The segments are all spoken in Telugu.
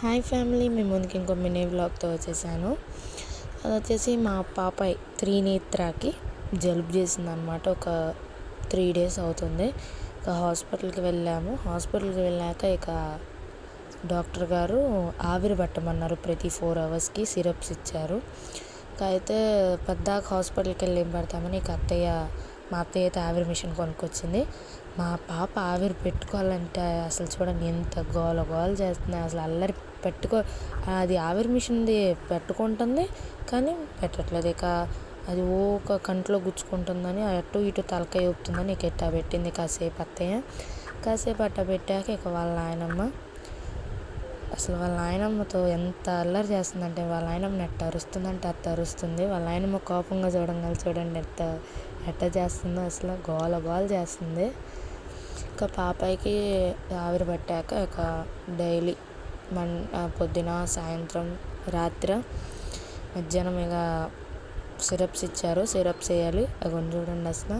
హాయ్ ఫ్యామిలీ, మీ ముందుకి ఇంకో మినీ వ్లాగ్తో వచ్చేసాను. అది వచ్చేసి మా పాపాయ్ త్రినేత్రకి జలుబు చేసిందనమాట. ఒక 3 days అవుతుంది. ఇక హాస్పిటల్కి వెళ్ళాక ఇక డాక్టర్ గారు ఆవిరి పట్టమన్నారు. ప్రతి 4 hours సిరప్స్ ఇచ్చారు. అయితే పెద్దాక హాస్పిటల్కి వెళ్ళి ఏం పెడతామని ఇక మా అత్తయ్య అయితే ఆవిరి మిషన్ కొనుక్కొచ్చింది. మా పాప ఆవిరి పెట్టుకోవాలంటే అసలు చూడండి ఎంత గోల చేస్తుంది. అసలు అల్లరి అది ఆవిరి మిషన్ది పెట్టుకుంటుంది కానీ పెట్టట్లేదు. ఇక అది ఒక కంట్లో గుచ్చుకుంటుందని అటు ఇటు తలకాయ ఊపుతుందని ఇక ఎట్టా పెట్టింది కాసేపు అత్తయ్య. కాసేపు అట్టా పెట్టాక ఇక వాళ్ళ నాయనమ్మతో ఎంత అల్లరి చేస్తుందంటే, వాళ్ళ నాయనమ్మని ఎట్ట అరుస్తుందంటే అట్ట అరుస్తుంది. వాళ్ళ నాయనమ్మ కోపంగా చూడండి ఎట్ట చేస్తుందో, అసలు గోల చేస్తుంది. ఇక పాపాయికి ఆవిరి పట్టాక ఇక డైలీ పొద్దున, సాయంత్రం, రాత్రి, మధ్యాహ్నం ఇక సిరప్స్ ఇచ్చారు. సిరప్స్ వేయాలి. అవి చూడండి. అసలు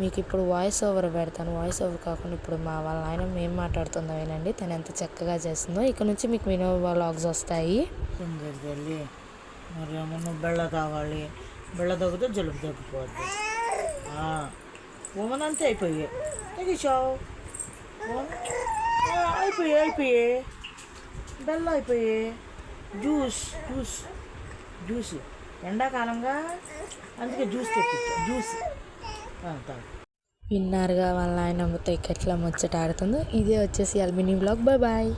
మీకు ఇప్పుడు వాయిస్ ఓవర్ పెడతాను. వాయిస్ ఓవర్ కాకుండా ఇప్పుడు వాళ్ళ నాయనమ్మ ఏం మాట్లాడుతుందో వినండి. తను ఎంత చక్కగా చేస్తుందో. ఇక్కడ నుంచి మీకు వినో వ్లాగ్స్ వస్తాయి. తల్లి మరేమో నువ్వు బెళ్ళ తాగాలి. బెళ్ళ తగ్గితే జలుబు తగ్గిపోద్ది. ఓమనంతే అయిపోయాయి. తెగిచావు అయిపోయాయి బెల్ల అయిపోయాయి. జ్యూస్ ఎండాకాలంగా అందుకే జ్యూస్ తెప్పించా. జ్యూస్ విన్నారుగా వాళ్ళ నాయనమ్మతో ఎట్లా ముచ్చట ఆడుతుందో. ఇదే వచ్చేసి మినీ వ్లాగ్. బాయ్.